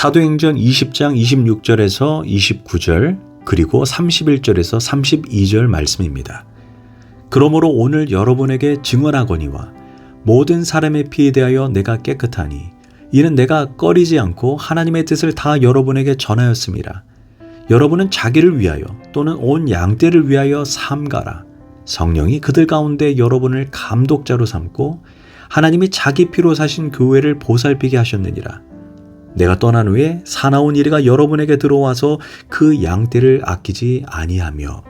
사도행전 20장 26절에서 29절 그리고 31절에서 32절 말씀입니다. 그러므로 오늘 여러분에게 증언하거니와 모든 사람의 피에 대하여 내가 깨끗하니 이는 내가 꺼리지 않고 하나님의 뜻을 다 여러분에게 전하였습니다. 여러분은 자기를 위하여 또는 온 양떼를 위하여 삼가라. 성령이 그들 가운데 여러분을 감독자로 삼고 하나님이 자기 피로 사신 교회를 보살피게 하셨느니라. 내가 떠난 후에 사나운 이리가 여러분에게 들어와서 그 양떼를 아끼지 아니하며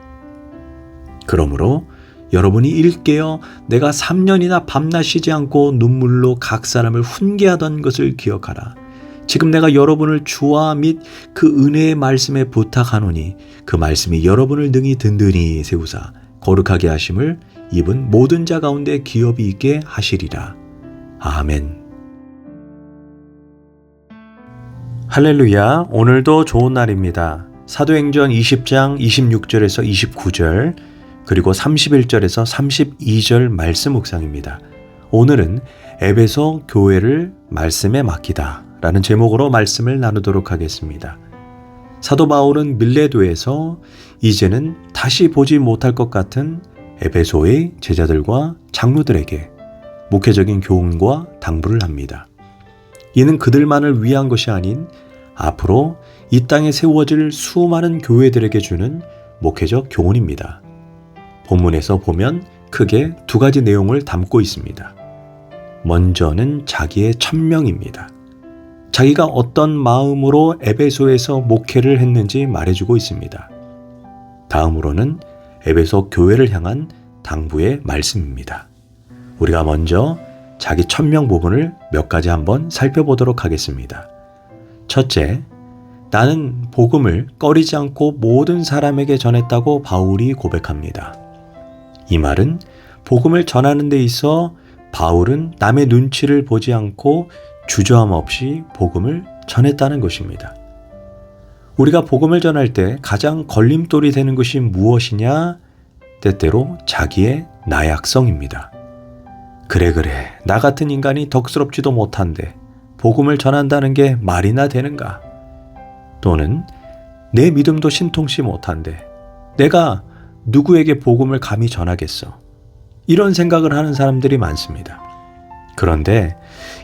그러므로 여러분이 일깨어 내가 3년이나 밤낮 쉬지 않고 눈물로 각 사람을 훈계하던 것을 기억하라. 지금 내가 여러분을 주와 및 그 은혜의 말씀에 부탁하노니 그 말씀이 여러분을 능히 든든히 세우사 거룩하게 하심을 입은 모든 자 가운데 기업이 있게 하시리라. 아멘. 할렐루야. 오늘도 좋은 날입니다. 사도행전 20장 26절에서 29절 그리고 31절에서 32절 말씀 묵상입니다. 오늘은 에베소 교회를 말씀에 맡기다 라는 제목으로 말씀을 나누도록 하겠습니다. 사도 바울은 밀레도에서 이제는 다시 보지 못할 것 같은 에베소의 제자들과 장로들에게 목회적인 교훈과 당부를 합니다. 이는 그들만을 위한 것이 아닌 앞으로 이 땅에 세워질 수많은 교회들에게 주는 목회적 교훈입니다. 본문에서 보면 크게 두 가지 내용을 담고 있습니다. 먼저는 자기의 천명입니다. 자기가 어떤 마음으로 에베소에서 목회를 했는지 말해주고 있습니다. 다음으로는 에베소 교회를 향한 당부의 말씀입니다. 우리가 먼저 자기 천명 부분을 몇 가지 한번 살펴보도록 하겠습니다. 첫째, 나는 복음을 꺼리지 않고 모든 사람에게 전했다고 바울이 고백합니다. 이 말은 복음을 전하는 데 있어 바울은 남의 눈치를 보지 않고 주저함 없이 복음을 전했다는 것입니다. 우리가 복음을 전할 때 가장 걸림돌이 되는 것이 무엇이냐? 때때로 자기의 나약성입니다. 그래 나 같은 인간이 덕스럽지도 못한데 복음을 전한다는 게 말이나 되는가? 또는 내 믿음도 신통치 못한데 내가 누구에게 복음을 감히 전하겠어? 이런 생각을 하는 사람들이 많습니다. 그런데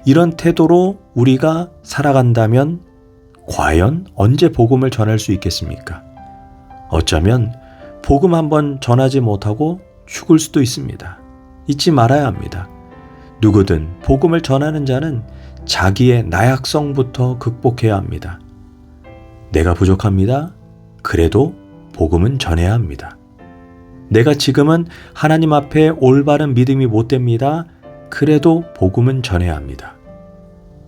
이런 태도로 우리가 살아간다면 과연 언제 복음을 전할 수 있겠습니까? 어쩌면 복음 한번 전하지 못하고 죽을 수도 있습니다. 잊지 말아야 합니다. 누구든 복음을 전하는 자는 자기의 나약성부터 극복해야 합니다. 내가 부족합니다. 그래도 복음은 전해야 합니다. 내가 지금은 하나님 앞에 올바른 믿음이 못 됩니다. 그래도 복음은 전해야 합니다.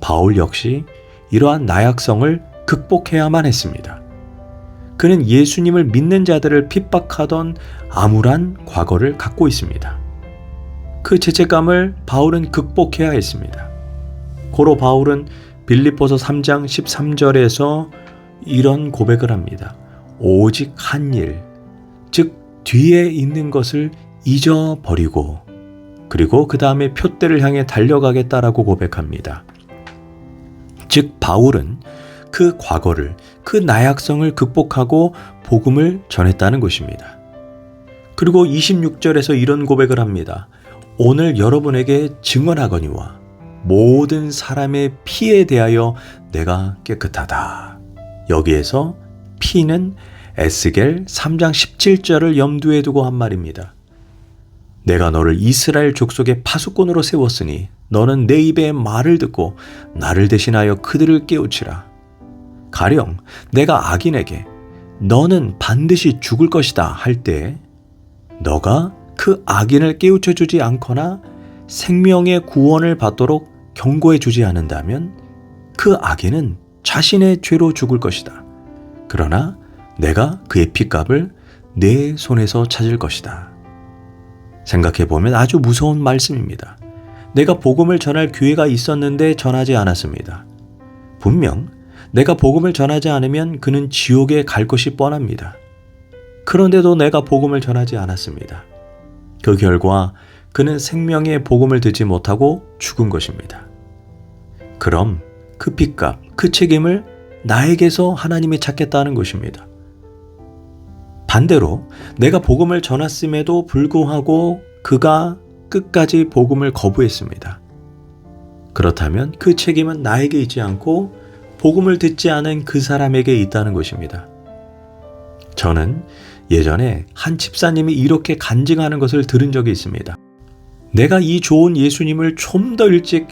바울 역시 이러한 나약성을 극복해야만 했습니다. 그는 예수님을 믿는 자들을 핍박하던 암울한 과거를 갖고 있습니다. 그 죄책감을 바울은 극복해야 했습니다. 고로 바울은 빌립보서 3장 13절에서 이런 고백을 합니다. 오직 한 일, 즉 뒤에 있는 것을 잊어버리고 그리고 그 다음에 표대를 향해 달려가겠다라고 고백합니다. 즉 바울은 그 과거를, 그 나약성을 극복하고 복음을 전했다는 것입니다. 그리고 26절에서 이런 고백을 합니다. 오늘 여러분에게 증언하거니와 모든 사람의 피에 대하여 내가 깨끗하다. 여기에서 피는 에스겔 3장 17절을 염두에 두고 한 말입니다. 내가 너를 이스라엘 족속의 파수꾼으로 세웠으니 너는 내 입의 말을 듣고 나를 대신하여 그들을 깨우치라. 가령 내가 악인에게 너는 반드시 죽을 것이다 할 때 너가 그 악인을 깨우쳐 주지 않거나 생명의 구원을 받도록 경고해 주지 않는다면 그 악인은 자신의 죄로 죽을 것이다. 그러나 내가 그의 핏값을 내 손에서 찾을 것이다. 생각해보면 아주 무서운 말씀입니다. 내가 복음을 전할 기회가 있었는데 전하지 않았습니다. 분명 내가 복음을 전하지 않으면 그는 지옥에 갈 것이 뻔합니다. 그런데도 내가 복음을 전하지 않았습니다. 그 결과 그는 생명의 복음을 듣지 못하고 죽은 것입니다. 그럼 그 핏값, 그 책임을 나에게서 하나님이 찾겠다는 것입니다. 반대로 내가 복음을 전했음에도 불구하고 그가 끝까지 복음을 거부했습니다. 그렇다면 그 책임은 나에게 있지 않고 복음을 듣지 않은 그 사람에게 있다는 것입니다. 저는 예전에 한 집사님이 이렇게 간증하는 것을 들은 적이 있습니다. 내가 이 좋은 예수님을 좀 더 일찍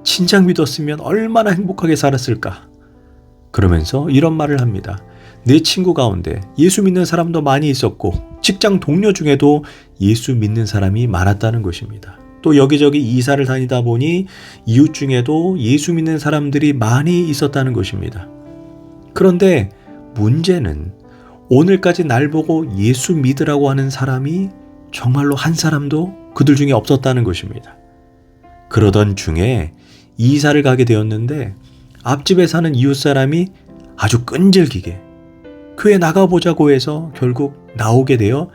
진작 믿었으면 얼마나 행복하게 살았을까? 그러면서 이런 말을 합니다. 내 친구 가운데 예수 믿는 사람도 많이 있었고 직장 동료 중에도 예수 믿는 사람이 많았다는 것입니다. 또 여기저기 이사를 다니다 보니 이웃 중에도 예수 믿는 사람들이 많이 있었다는 것입니다. 그런데 문제는 오늘까지 날 보고 예수 믿으라고 하는 사람이 정말로 한 사람도 그들 중에 없었다는 것입니다. 그러던 중에 이사를 가게 되었는데 앞집에 사는 이웃 사람이 아주 끈질기게 교회 나가보자고 해서 결국 나오게 되어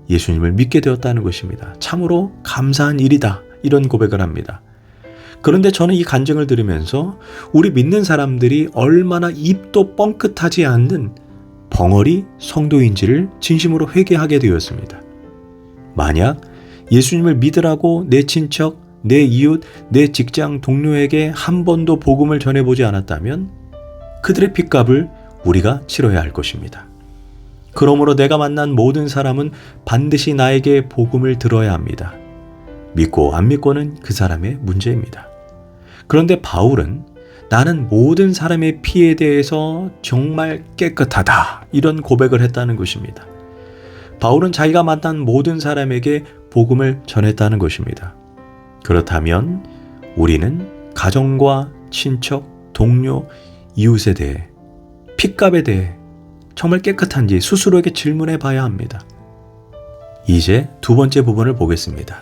예수님을 믿게 되었다는 것입니다. 참으로 감사한 일이다. 이런 고백을 합니다. 그런데 저는 이 간증을 들으면서 우리 믿는 사람들이 얼마나 입도 뻥끗하지 않는 벙어리 성도인지를 진심으로 회개하게 되었습니다. 만약 예수님을 믿으라고 내 친척, 내 이웃, 내 직장 동료에게 한 번도 복음을 전해보지 않았다면 그들의 핏값을 우리가 치러야 할 것입니다. 그러므로 내가 만난 모든 사람은 반드시 나에게 복음을 들어야 합니다. 믿고 안 믿고는 그 사람의 문제입니다. 그런데 바울은 나는 모든 사람의 피에 대해서 정말 깨끗하다 이런 고백을 했다는 것입니다. 바울은 자기가 만난 모든 사람에게 복음을 전했다는 것입니다. 그렇다면 우리는 가정과 친척, 동료, 이웃에 대해 핏값에 대해 정말 깨끗한지 스스로에게 질문해 봐야 합니다. 이제 두 번째 부분을 보겠습니다.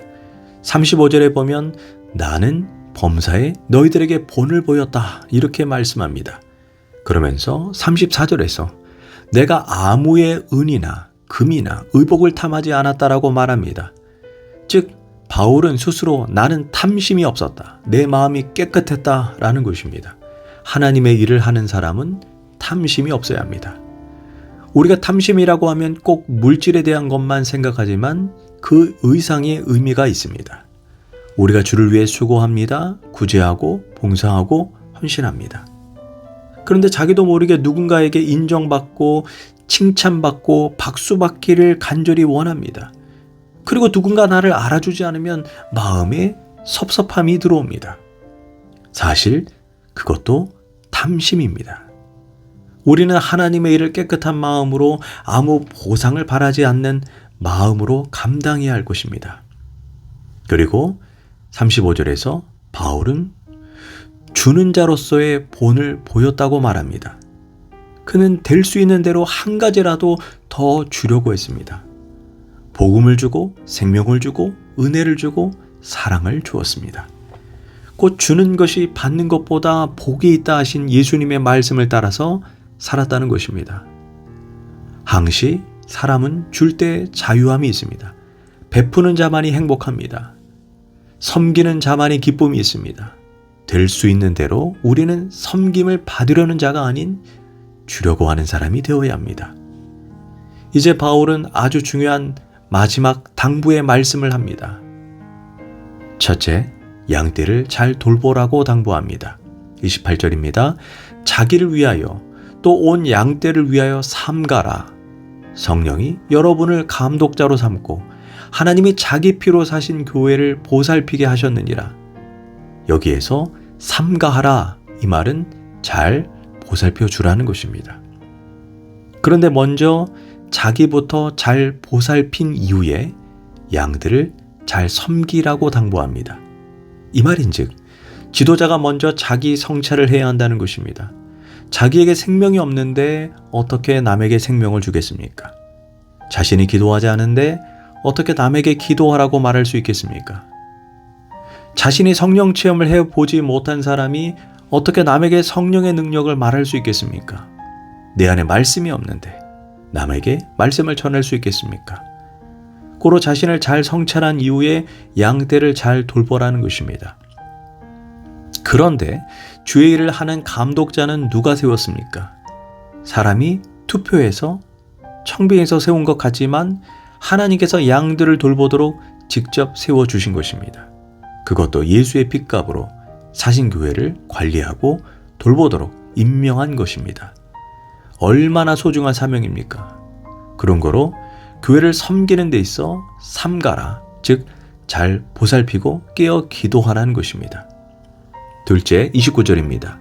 35절에 보면 나는 범사에 너희들에게 본을 보였다 이렇게 말씀합니다. 그러면서 34절에서 내가 아무의 은이나 금이나 의복을 탐하지 않았다라고 말합니다. 즉 바울은 스스로 나는 탐심이 없었다. 내 마음이 깨끗했다라는 것입니다. 하나님의 일을 하는 사람은 탐심이 없어야 합니다. 우리가 탐심이라고 하면 꼭 물질에 대한 것만 생각하지만 그 의상의 의미가 있습니다. 우리가 주를 위해 수고합니다. 구제하고 봉사하고 헌신합니다. 그런데 자기도 모르게 누군가에게 인정받고 칭찬받고 박수받기를 간절히 원합니다. 그리고 누군가 나를 알아주지 않으면 마음에 섭섭함이 들어옵니다. 사실 그것도 탐심입니다. 우리는 하나님의 일을 깨끗한 마음으로 아무 보상을 바라지 않는 마음으로 감당해야 할 것입니다. 그리고 35절에서 바울은 주는 자로서의 본을 보였다고 말합니다. 그는 될 수 있는 대로 한 가지라도 더 주려고 했습니다. 복음을 주고 생명을 주고 은혜를 주고 사랑을 주었습니다. 곧 주는 것이 받는 것보다 복이 있다 하신 예수님의 말씀을 따라서 살았다는 것입니다. 항시 사람은 줄 때 자유함이 있습니다. 베푸는 자만이 행복합니다. 섬기는 자만이 기쁨이 있습니다. 될 수 있는 대로 우리는 섬김을 받으려는 자가 아닌 주려고 하는 사람이 되어야 합니다. 이제 바울은 아주 중요한 마지막 당부의 말씀을 합니다. 첫째, 양떼를 잘 돌보라고 당부합니다. 28절입니다. 자기를 위하여 또 온 양떼를 위하여 삼가라. 성령이 여러분을 감독자로 삼고 하나님이 자기 피로 사신 교회를 보살피게 하셨느니라. 여기에서 삼가하라 이 말은 잘 보살펴 주라는 것입니다. 그런데 먼저 자기부터 잘 보살핀 이후에 양들을 잘 섬기라고 당부합니다. 이 말인즉 지도자가 먼저 자기 성찰을 해야 한다는 것입니다. 자기에게 생명이 없는데 어떻게 남에게 생명을 주겠습니까? 자신이 기도하지 않은데 어떻게 남에게 기도하라고 말할 수 있겠습니까? 자신이 성령 체험을 해보지 못한 사람이 어떻게 남에게 성령의 능력을 말할 수 있겠습니까? 내 안에 말씀이 없는데 남에게 말씀을 전할 수 있겠습니까? 고로 자신을 잘 성찰한 이후에 양떼를 잘 돌보라는 것입니다. 그런데 주의 일을 하는 감독자는 누가 세웠습니까? 사람이 투표해서 청빙해서 세운 것 같지만 하나님께서 양들을 돌보도록 직접 세워주신 것입니다. 그것도 예수의 핏값으로 사신교회를 관리하고 돌보도록 임명한 것입니다. 얼마나 소중한 사명입니까? 그런 거로 교회를 섬기는 데 있어 삼가라, 즉 잘 보살피고 깨어 기도하라는 것입니다. 둘째, 29절입니다.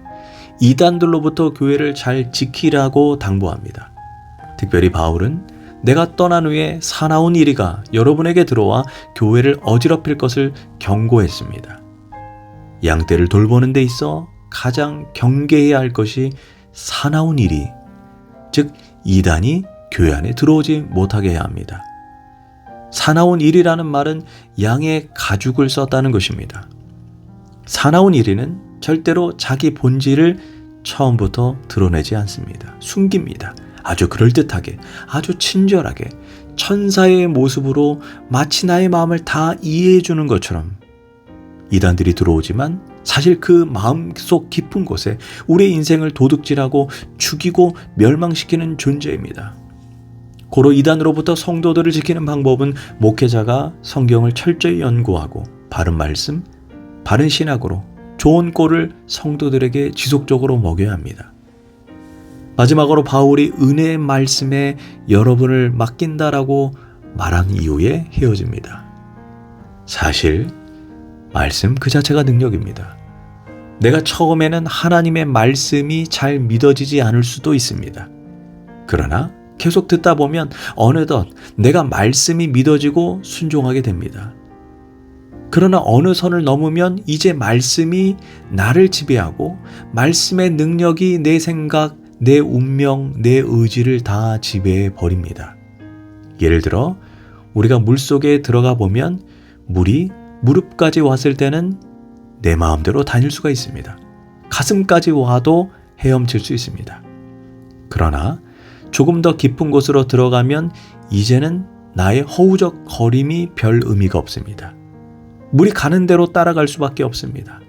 이단들로부터 교회를 잘 지키라고 당부합니다. 특별히 바울은 내가 떠난 후에 사나운 이리가 여러분에게 들어와 교회를 어지럽힐 것을 경고했습니다. 양떼를 돌보는 데 있어 가장 경계해야 할 것이 사나운 이리, 즉 이단이 교회 안에 들어오지 못하게 해야 합니다. 사나운 이리라는 말은 양의 가죽을 썼다는 것입니다. 사나운 이리는 절대로 자기 본질을 처음부터 드러내지 않습니다. 숨깁니다. 아주 그럴듯하게, 아주 친절하게, 천사의 모습으로 마치 나의 마음을 다 이해해 주는 것처럼 이단들이 들어오지만 사실 그 마음속 깊은 곳에 우리의 인생을 도둑질하고 죽이고 멸망시키는 존재입니다. 고로 이단으로부터 성도들을 지키는 방법은 목회자가 성경을 철저히 연구하고 바른 말씀, 바른 신학으로 좋은 꼴을 성도들에게 지속적으로 먹여야 합니다. 마지막으로 바울이 은혜의 말씀에 여러분을 맡긴다라고 말한 이후에 헤어집니다. 사실 말씀 그 자체가 능력입니다. 내가 처음에는 하나님의 말씀이 잘 믿어지지 않을 수도 있습니다. 그러나 계속 듣다 보면 어느덧 내가 말씀이 믿어지고 순종하게 됩니다. 그러나 어느 선을 넘으면 이제 말씀이 나를 지배하고 말씀의 능력이 내 생각, 내 운명, 내 의지를 다 지배해 버립니다. 예를 들어 우리가 물속에 들어가 보면 물이 무릎까지 왔을 때는 내 마음대로 다닐 수가 있습니다. 가슴까지 와도 헤엄칠 수 있습니다. 그러나 조금 더 깊은 곳으로 들어가면 이제는 나의 허우적 거림이 별 의미가 없습니다. 물이 가는 대로 따라갈 수밖에 없습니다.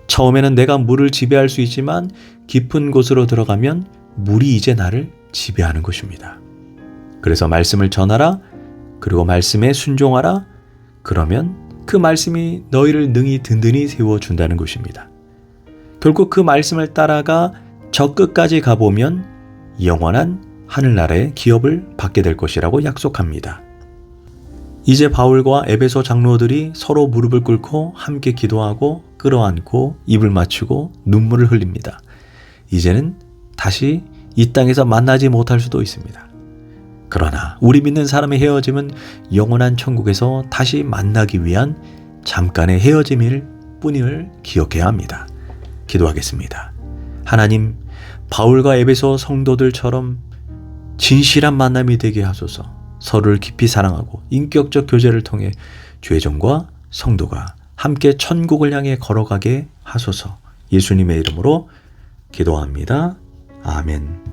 처음에는 내가 물을 지배할 수 있지만 깊은 곳으로 들어가면 물이 이제 나를 지배하는 것입니다. 그래서 말씀을 전하라, 그리고 말씀에 순종하라, 그러면 그 말씀이 너희를 능히 든든히 세워준다는 것입니다. 결국 그 말씀을 따라가 저 끝까지 가보면 영원한 하늘나라의 기업을 받게 될 것이라고 약속합니다. 이제 바울과 에베소 장로들이 서로 무릎을 꿇고 함께 기도하고 끌어안고 입을 맞추고 눈물을 흘립니다. 이제는 다시 이 땅에서 만나지 못할 수도 있습니다. 그러나 우리 믿는 사람의 헤어짐은 영원한 천국에서 다시 만나기 위한 잠깐의 헤어짐일 뿐임을 기억해야 합니다. 기도하겠습니다. 하나님, 바울과 에베소 성도들처럼 진실한 만남이 되게 하소서. 서로를 깊이 사랑하고 인격적 교제를 통해 죄종과 성도가 함께 천국을 향해 걸어가게 하소서. 예수님의 이름으로 기도합니다. 아멘.